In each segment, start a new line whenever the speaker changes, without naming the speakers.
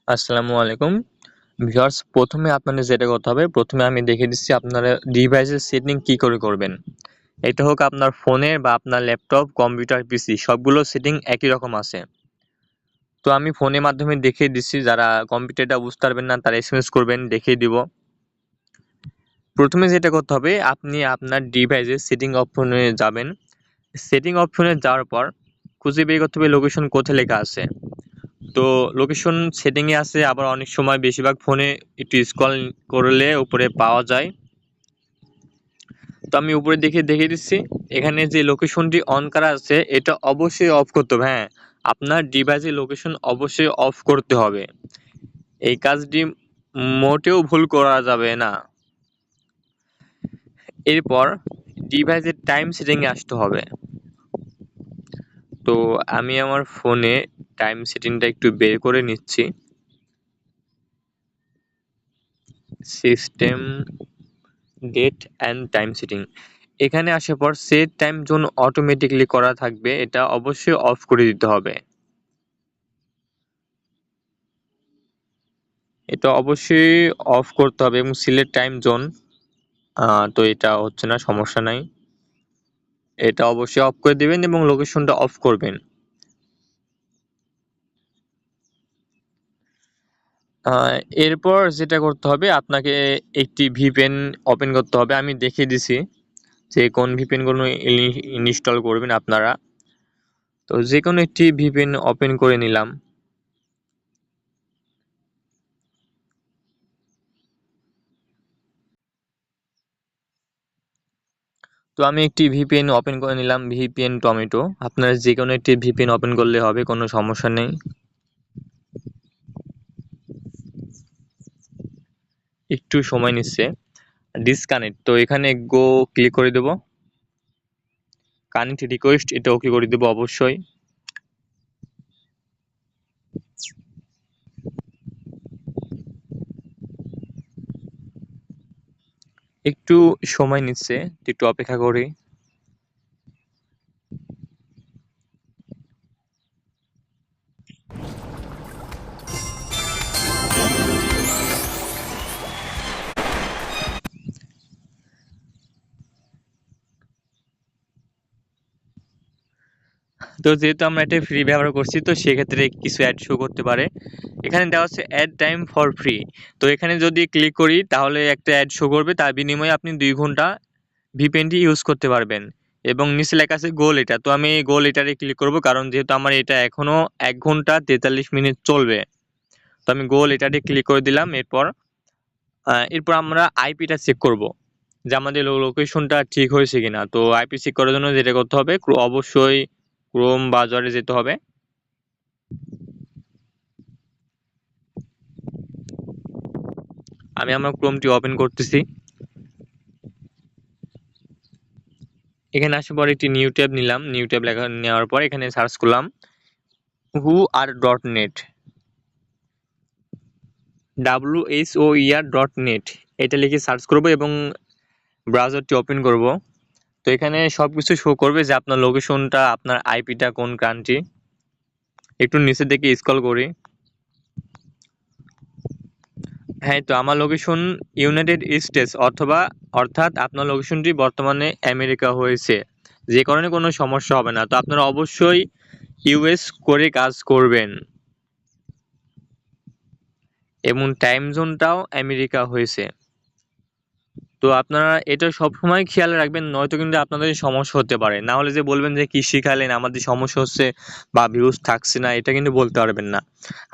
আসসালামু আলাইকুম ভিউয়ার্স। প্রথমে আপনাদের যেটা করতে হবে, প্রথমে আমি দেখিয়ে দিচ্ছি আপনারা ডিভাইসের সেটিং কি করে করবেন। এটা হোক আপনার ফোনের বা আপনার ল্যাপটপ, কম্পিউটার, পিসি সবগুলো সেটিং একই রকম আছে। তো আমি ফোনের মাধ্যমে দেখিয়ে দিচ্ছি, যারা কম্পিউটারটা বুঝতে পারবেন না তারা এসএমএস করবেন, দেখিয়ে দিব। প্রথমে যেটা করতে হবে, আপনি আপনার ডিভাইসের সেটিং অপশনে যাবেন। সেটিং অপশনে যাওয়ার পর খুঁজে বের করতে হবে লোকেশন কোথায় লেখা আছে। তো লোকেশন সেটিংয়ে আছে, আবার অনেক সময় বেশিরভাগ ফোনে একটু স্ক্রল করলে উপরে পাওয়া যায়। তো আমি উপরে দেখিয়ে দিচ্ছি। এখানে যে লোকেশনটি অন করা আছে এটা অবশ্যই অফ করতে হবে। হ্যাঁ, আপনার ডিভাইসের লোকেশন অবশ্যই অফ করতে হবে। এই কাজটি মোটেও ভুল করা যাবে না। এরপর ডিভাইসের টাইম সেটিংয়ে আসতে হবে। তো আমি আমার ফোনে টাইম সেটিংটা একটু বের করে নিচ্ছি। System, date and time setting, এখানে আসার পর সেট টাইম জোন অটোমেটিকলি করা থাকবে, এটা অবশ্যই অফ করে দিতে হবে। এটা অবশ্যই অফ করতে হবে এবং সিলেক্ট টাইম জোন, তো এটা হচ্ছে না, সমস্যা নাই। এটা অবশ্যই অফ করে দিবেন এবং লোকেশনটা অফ করবেন। এরপর যেটা করতে হবে, আপনাকে একটি ভিপিএন ওপেন করতে হবে। আমি দেখিয়ে দিছি যে কোন ভিপিএনগুলো ইনস্টল করবেন আপনারা। তো যে কোনো একটি ভিপিএন ওপেন করে নিলাম। তো আমি একটি ভিপিএন ওপেন করে নিলাম, ভিপিএন টমেটো। আপনারা যে কোনো একটি ভিপিএন ওপেন করলে হবে, কোনো সমস্যা নেই। একটু সময় নিচ্ছে। ডিসকানেক্ট, তো এখানে গো ক্লিক করে দেব। কানেক্ট রিকোয়েস্ট, এটা ওকে করে দেব অবশ্যই। একটু সময় নিচ্ছে, একটু অপেক্ষা করি। তো যেহেতু আমরা এটা ফ্রি ব্যবহার করছি, তো সেক্ষেত্রে কিছু অ্যাড শো করতে পারে। এখানে দেওয়া আছে অ্যাড টাইম ফর ফ্রি। তো এখানে যদি ক্লিক করি তাহলে একটা অ্যাড শো করবে, তার বিনিময়ে আপনি 2 ঘন্টা ভিপিএনটি ইউজ করতে পারবেন। এবং নিচে লেখা আছে গোল এটা, তো আমি গোল এটারে ক্লিক করব, কারণ যেহেতু আমার এটা এখনো 1 ঘন্টা 43 মিনিট চলবে। তো আমি গোল এটাতে ক্লিক করে দিলাম। এরপর আমরা আইপিটা চেক করব যে আমাদের লোকেশনটা ঠিক হয়েছে কিনা। তো আইপি চেক করার জন্য যেটা করতে হবে, অবশ্যই ক্রোম ব্রাউজারে যেতে হবে। আমি আমার ক্রোমটি ওপেন করতেছি। এখানে আসার পর একটি নিউ ট্যাব নিলাম। নিউ ট্যাব নেওয়ার পর এখানে সার্চ করলাম whoar.net, whoer.net, এটা লিখে সার্চ করব এবং ব্রাউজারটি ওপেন করব। তো এখানে সবকিছু শো করবে যে আপনার লোকেশনটা, আপনার আইপিটা কোন কান্ট্রি। একটু নিচের দিকে স্ক্রল করি। হ্যাঁ, তো আমার লোকেশন ইউনাইটেড স্টেটস, অর্থাৎ আপনার লোকেশনটি বর্তমানে আমেরিকা হয়েছে, যে কারণে কোনো সমস্যা হবে না। তো আপনারা অবশ্যই ইউএস করে কাজ করবেন এবং টাইম জোনটাও আমেরিকা হয়েছে। তো আপনারা এটা সবসময় খেয়াল রাখবেন, নয়তো কিন্তু আপনাদের সমস্যা হতে পারে। না হলে যে বলবেন যে কি শিখালেন, আমাদের সমস্যা হচ্ছে বা ভিউজ থাকছে না, এটা কিন্তু বলতে পারবেন না।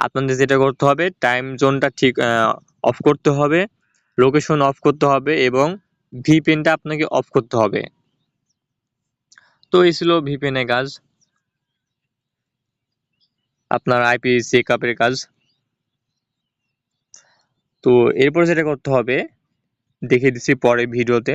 আপনাদের যেটা করতে হবে, টাইম জোনটা ঠিক অফ করতে হবে, লোকেশন অফ করতে হবে এবং ভিপিএনটা আপনাকে অফ করতে হবে। তো এই ছিল ভিপিএন এর কাজ, আপনার আইপি চেকআপের কাজ। তো এরপর যেটা করতে হবে দেখিয়ে দিচ্ছি পরে ভিডিওতে।